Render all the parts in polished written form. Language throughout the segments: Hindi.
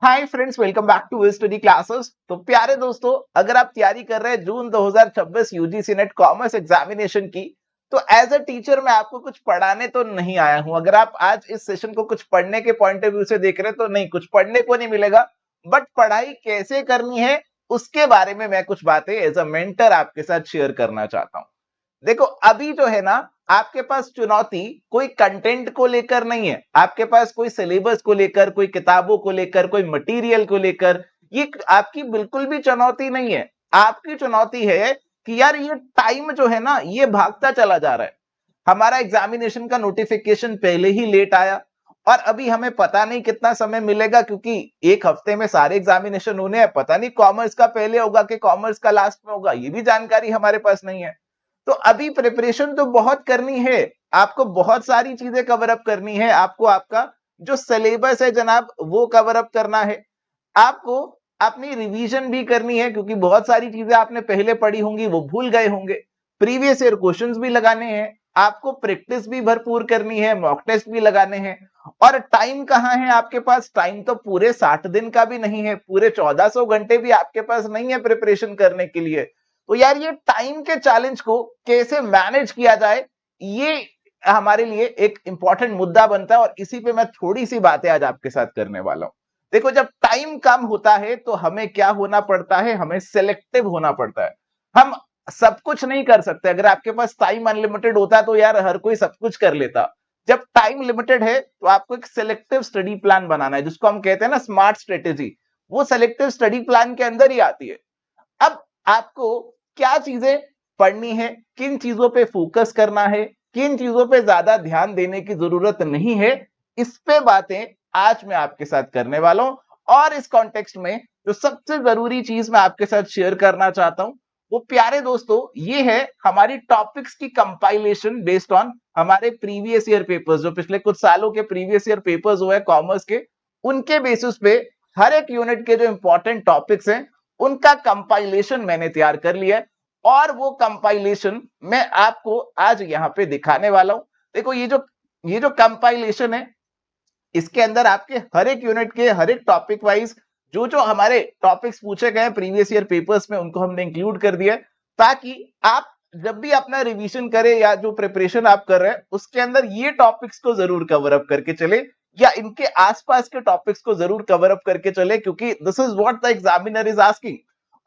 Hi friends, welcome back to study classes. तो प्यारे दोस्तों, अगर आप तैयारी कर रहे हैं जून 2026 यूजीसी नेट कॉमर्स एग्जामिनेशन की, तो एज अ टीचर मैं आपको कुछ पढ़ाने तो नहीं आया हूं। अगर आप आज इस सेशन को कुछ पढ़ने के पॉइंट ऑफ व्यू से देख रहे हैं तो नहीं, कुछ पढ़ने को नहीं मिलेगा, बट पढ़ाई कैसे करनी है उसके बारे में मैं कुछ बातें एज अ मेंटर आपके साथ शेयर करना चाहता हूं। देखो, अभी जो है ना, आपके पास चुनौती कोई कंटेंट को लेकर नहीं है, आपके पास कोई सिलेबस को लेकर, कोई किताबों को लेकर, कोई मटेरियल को लेकर, ये आपकी बिल्कुल भी चुनौती नहीं है। आपकी चुनौती है कि यार ये टाइम जो है ना, ये भागता चला जा रहा है। हमारा एग्जामिनेशन का नोटिफिकेशन पहले ही लेट आया और अभी हमें पता नहीं कितना समय मिलेगा, क्योंकि एक हफ्ते में सारे एग्जामिनेशन होने हैं। पता नहीं कॉमर्स का पहले होगा कि कॉमर्स का लास्ट में होगा, ये भी जानकारी हमारे पास नहीं है। तो अभी प्रिपरेशन तो बहुत करनी है, आपको बहुत सारी चीजें कवर अप करनी है। आपको आपका जो सिलेबस है जनाब, वो कवर अप करना है। आपको अपनी रिवीजन भी करनी है, क्योंकि बहुत सारी चीजें आपने पहले पढ़ी होंगी, वो भूल गए होंगे। प्रीवियस ईयर क्वेश्चंस भी लगाने हैं, आपको प्रैक्टिस भी भरपूर करनी है, मॉक टेस्ट भी लगाने हैं। और टाइम कहाँ है आपके पास? टाइम तो पूरे 60 दिन का भी नहीं है, पूरे 1400 घंटे भी आपके पास नहीं है प्रिपरेशन करने के लिए। तो यार, ये टाइम के चैलेंज को कैसे मैनेज किया जाए, ये हमारे लिए एक इंपॉर्टेंट मुद्दा बनता है, और इसी पे मैं थोड़ी सी बातें आज आपके साथ करने वाला हूं। देखो, जब टाइम कम होता है तो हमें क्या होना पड़ता है? हमें सेलेक्टिव होना पड़ता है। हम सब कुछ नहीं कर सकते। अगर आपके पास टाइम अनलिमिटेड होता तो यार हर कोई सब कुछ कर लेता। जब टाइम लिमिटेड है तो आपको एक सिलेक्टिव स्टडी प्लान बनाना है, जिसको हम कहते हैं ना स्मार्ट स्ट्रेटेजी। वो सिलेक्टिव स्टडी प्लान के अंदर ही आती है। अब आपको क्या चीजें पढ़नी है, किन चीजों पे फोकस करना है, किन चीजों पे ज्यादा ध्यान देने की जरूरत नहीं है, इस पे बातें आज मैं आपके साथ करने वाला हूं। और इस कॉन्टेक्स्ट में जो सबसे जरूरी चीज मैं आपके साथ शेयर करना चाहता हूं, वो प्यारे दोस्तों ये है हमारी टॉपिक्स की कंपाइलेशन बेस्ड ऑन हमारे प्रीवियस ईयर पेपर्स। जो पिछले कुछ सालों के प्रीवियस ईयर पेपर्स हुए कॉमर्स के, उनके बेसिस पे हर एक यूनिट के जो इंपॉर्टेंट टॉपिक्स हैं, उनका कंपाइलेशन मैंने तैयार कर लिया है। और वो कंपाइलेशन मैं आपको आज यहां पे दिखाने वाला हूं। देखो, ये जो कंपाइलेशन है, इसके अंदर आपके हर एक यूनिट के हर एक टॉपिक वाइज जो जो हमारे टॉपिक्स पूछे गए प्रीवियस ईयर पेपर्स में, उनको हमने इंक्लूड कर दिया है, ताकि आप जब भी अपना रिवीजन करें या जो प्रिपरेशन आप कर रहे हैं, उसके अंदर ये टॉपिक्स को जरूर कवर अप करके चले, या इनके आसपास के टॉपिक्स को जरूर कवर अप करके चले, क्योंकि this is what the examiner is asking.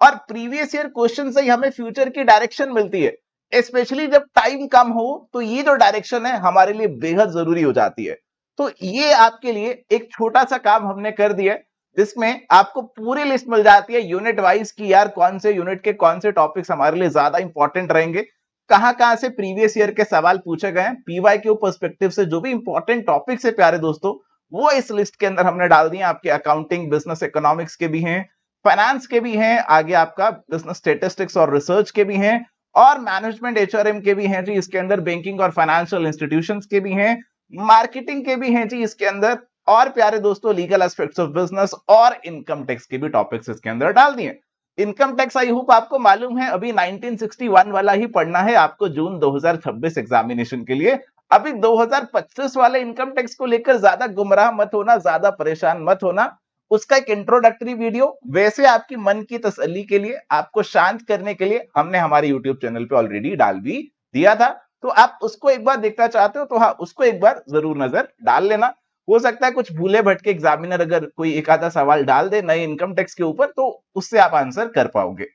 और प्रीवियस ईयर क्वेश्चन से ही हमें फ्यूचर की डायरेक्शन मिलती है। स्पेशली जब टाइम कम हो तो ये जो डायरेक्शन है हमारे लिए बेहद जरूरी हो जाती है। तो ये आपके लिए एक छोटा सा काम हमने कर दिया है, जिसमें आपको पूरी लिस्ट मिल जाती है यूनिट वाइज की, यार कौन से यूनिट के कौन से टॉपिक्स हमारे लिए ज्यादा इंपॉर्टेंट रहेंगे, कहां कहां से प्रीवियस ईयर के सवाल पूछे गए हैं, पीवाईक्यू पर्सपेक्टिव से जो भी इंपॉर्टेंट टॉपिक्स है प्यारे दोस्तों, वो इस लिस्ट के अंदर हमने डाल दिए। आपके अकाउंटिंग, बिजनेस इकोनॉमिक्स के भी हैं, फाइनेंस के भी हैं, आगे आपका बिजनेस स्टेटिस्टिक्स और रिसर्च के भी हैं, और मैनेजमेंट एचआरएम के भी हैं जी इसके अंदर, बैंकिंग और फाइनेंशियल इंस्टीट्यूशंस के भी हैं, मार्केटिंग के भी हैं जी इसके अंदर, और प्यारे दोस्तों लीगल एस्पेक्ट्स ऑफ बिजनेस और इनकम टैक्स के भी टॉपिक्स इसके अंदर डाल दिए। इनकम टैक्स आई होप आपको मालूम है, अभी 1961 वाला ही पढ़ना है आपको जून 2026 एग्जामिनेशन के लिए। अभी 2025 वाले इनकम टैक्स को लेकर ज्यादा गुमराह मत होना, ज्यादा परेशान मत होना। उसका एक इंट्रोडक्टरी वीडियो वैसे आपकी मन की तसल्ली के लिए, आपको शांत करने के लिए हमने हमारे यूट्यूब चैनल पे ऑलरेडी डाल भी दिया था। तो आप उसको एक बार देखना चाहते हो तो हाँ, उसको एक बार जरूर नजर डाल लेना। हो सकता है कुछ भूले भटके एग्जामिनर अगर कोई एक आधा सवाल डाल दे नए इनकम टैक्स के ऊपर, तो उससे आप आंसर कर पाओगे।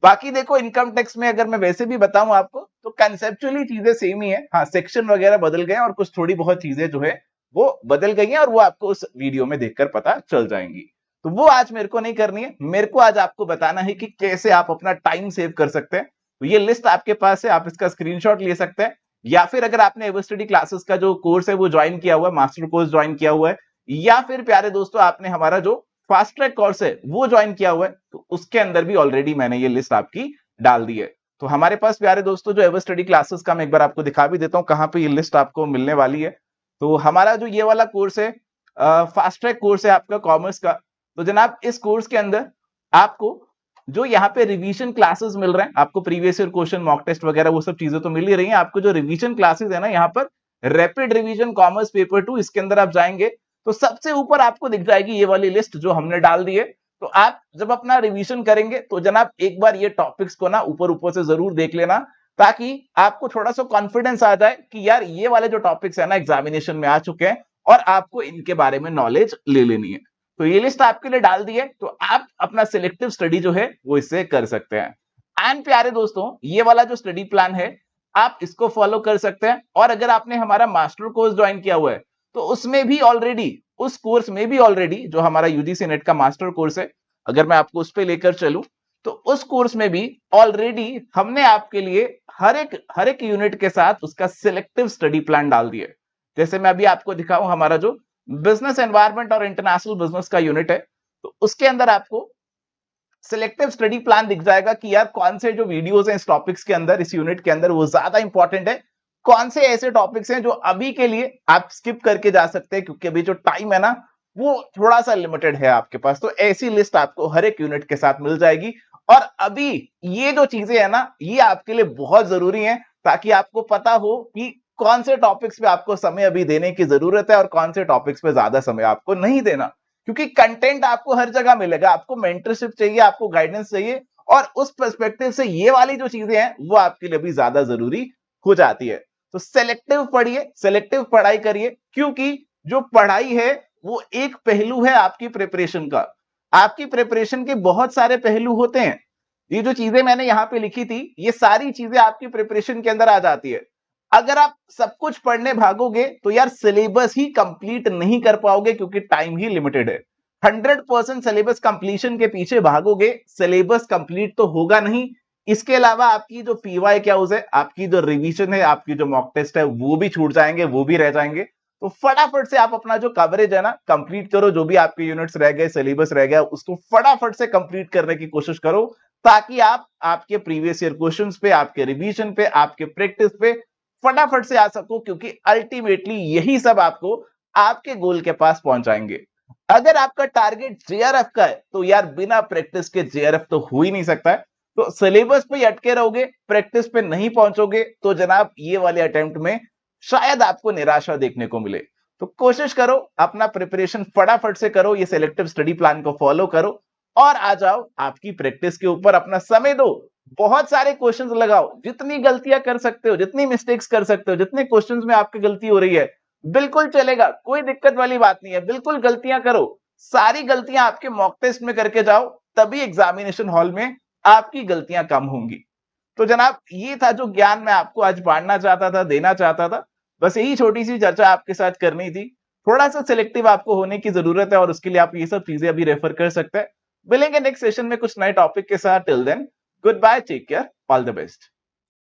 बाकी देखो, इनकम टैक्स में अगर मैं वैसे भी बताऊं आपको, तो कंसेप्चुअली चीजें सेम ही है। हाँ, सेक्शन वगैरह बदल गए और कुछ थोड़ी बहुत चीजें जो है वो बदल गई हैं, और वो आपको उस वीडियो में देखकर पता चल जाएंगी। तो वो आज मेरे को नहीं करनी है। मेरे को आज आपको बताना है कि कैसे आप अपना टाइम सेव कर सकते हैं। तो ये लिस्ट आपके पास है, आप इसका स्क्रीनशॉट ले सकते हैं, या फिर अगर आपने एवर स्टडी क्लासेस का जो कोर्स है वो ज्वाइन किया हुआ है, मास्टर कोर्स ज्वाइन किया हुआ है, या फिर प्यारे दोस्तों आपने हमारा जो फास्ट ट्रैक कोर्स है वो ज्वाइन किया हुआ है, तो उसके अंदर भी ऑलरेडी मैंने ये लिस्ट आपकी डाल दी है। तो हमारे पास प्यारे दोस्तों जो एवर स्टडी क्लासेस का मैं एक बार आपको दिखा भी देता हूं कहां पे ये लिस्ट आपको मिलने वाली है। तो हमारा जो ये वाला कोर्स है, फास्ट ट्रैक कोर्स है आपका कॉमर्स का। तो जनाब, इस कोर्स के अंदर आपको जो यहाँ पे रिवीजन क्लासेस मिल रहे हैं, आपको previous year question, mock test वगैरह वो सब चीजें तो मिल ही रही हैं। आपको जो रिवीजन क्लासेस है ना, यहाँ पर रैपिड रिवीजन कॉमर्स पेपर 2, इसके अंदर आप जाएंगे तो सबसे ऊपर आपको दिख जाएगी ये वाली लिस्ट जो हमने डाल दी है। तो आप जब अपना रिवीजन करेंगे तो जनाब एक बार ये टॉपिक्स को ना ऊपर ऊपर से जरूर देख लेना, ताकि आपको थोड़ा सा कॉन्फिडेंस आ जाए कि यार ये वाले जो टॉपिक्स है ना एग्जामिनेशन में आ चुके हैं और आपको इनके बारे में नॉलेज ले लेनी है। तो ये लिस्ट आपके लिए डाल दी है, तो आप अपना सिलेक्टिव स्टडी जो है वो इससे कर सकते हैं। एंड प्यारे दोस्तों, ये वाला जो स्टडी प्लान है आप इसको फॉलो कर सकते हैं। और अगर आपने हमारा मास्टर कोर्स ज्वाइन किया हुआ है तो उसमें भी ऑलरेडी, उस कोर्स में भी ऑलरेडी जो हमारा यूजीसी नेट का मास्टर कोर्स है, अगर मैं आपको उस पर लेकर चलूं तो उस कोर्स में भी ऑलरेडी हमने आपके लिए हर एक यूनिट के साथ उसका सिलेक्टिव स्टडी प्लान डाल दिया है। जैसे मैं अभी आपको दिखाऊं, हमारा जो बिजनेस एनवायरनमेंट और इंटरनेशनल बिजनेस का यूनिट है, तो उसके अंदर आपको सिलेक्टिव स्टडी प्लान दिख जाएगा कि यार कौन से जो वीडियोस हैं इस टॉपिक्स के अंदर, इस यूनिट के अंदर वो ज्यादा इंपॉर्टेंट है, कौन से ऐसे टॉपिक्स हैं जो अभी के लिए आप स्किप करके जा सकते हैं क्योंकि अभी जो टाइम है ना वो थोड़ा सा लिमिटेड है आपके पास। तो ऐसी लिस्ट आपको हर एक यूनिट के साथ मिल जाएगी। और अभी ये जो चीजें है ना ये आपके लिए बहुत जरूरी है, ताकि आपको पता हो कि कौन से टॉपिक्स पे आपको समय अभी देने की जरूरत है और कौन से टॉपिक्स पे ज्यादा समय आपको नहीं देना। क्योंकि कंटेंट आपको हर जगह मिलेगा, आपको मेंटरशिप चाहिए, आपको गाइडेंस चाहिए, और उस पर्सपेक्टिव से ये वाली जो चीजें हैं वो आपके लिए भी ज्यादा जरूरी हो जाती है। तो सेलेक्टिव पढ़िए, सेलेक्टिव पढ़ाई करिए, क्योंकि जो पढ़ाई है वो एक पहलू है आपकी प्रिपरेशन का। आपकी प्रिपरेशन के बहुत सारे पहलू होते हैं। ये जो चीजें मैंने यहां पे लिखी थी ये सारी चीजें आपकी प्रिपरेशन के अंदर आ जाती है। अगर आप सब कुछ पढ़ने भागोगे तो यार सिलेबस ही कंप्लीट नहीं कर पाओगे, क्योंकि टाइम ही लिमिटेड है। 100% सिलेबस कंप्लीशन के पीछे भागोगे, सिलेबस कंप्लीट तो होगा नहीं। इसके अलावा आपकी जो पीवाई क्यूज है, आपकी जो रिवीजन है, आपकी जो मॉक टेस्ट है वो भी छूट जाएंगे, वो भी रह जाएंगे। तो फटाफट से आप अपना जो कवरेज है ना कंप्लीट करो, जो भी आपके यूनिट्स रह गए, सिलेबस रह गया, उसको फटाफट से कंप्लीट करने की कोशिश करो, ताकि आप आपके प्रीवियस ईयर क्वेश्चंस पे, आपके रिवीजन पे, आपके प्रैक्टिस पे फटाफट से आ सको, क्योंकि अल्टीमेटली यही सब आपको आपके गोल के पास पहुंचाएंगे। अगर आपका टारगेट जेआरएफ का है तो यार बिना प्रैक्टिस के जेआरएफ तो हो ही नहीं सकता है। तो सिलेबस पे अटके रहोगे, प्रैक्टिस पे नहीं पहुंचोगे, तो जनाब ये वाले अटेम्प्ट में शायद आपको निराशा देखने को मिले। तो कोशिश करो, अपना प्रिपरेशन फटाफट से करो, ये सिलेक्टिव स्टडी प्लान को फॉलो करो और आ जाओ आपकी प्रैक्टिस के ऊपर, अपना समय दो, बहुत सारे क्वेश्चंस लगाओ, जितनी गलतियां कर सकते हो, जितनी मिस्टेक्स कर सकते हो, जितने क्वेश्चंस में आपकी गलती हो रही है बिल्कुल चलेगा, कोई दिक्कत वाली बात नहीं है, बिल्कुल गलतियां करो। सारी गलतियां आपके मॉक टेस्ट में करके जाओ, तभी एग्जामिनेशन हॉल में आपकी गलतियां कम होंगी। तो जनाब ये था जो ज्ञान मैं आपको आज बांटना चाहता था, देना चाहता था। बस यही छोटी सी चर्चा आपके साथ करनी थी। थोड़ा सा सिलेक्टिव आपको होने की जरूरत है और उसके लिए आप ये सब चीजें अभी रेफर कर सकते हैं। मिलेंगे नेक्स्ट सेशन में कुछ नए टॉपिक के साथ। Till then good bye, take care, all the best.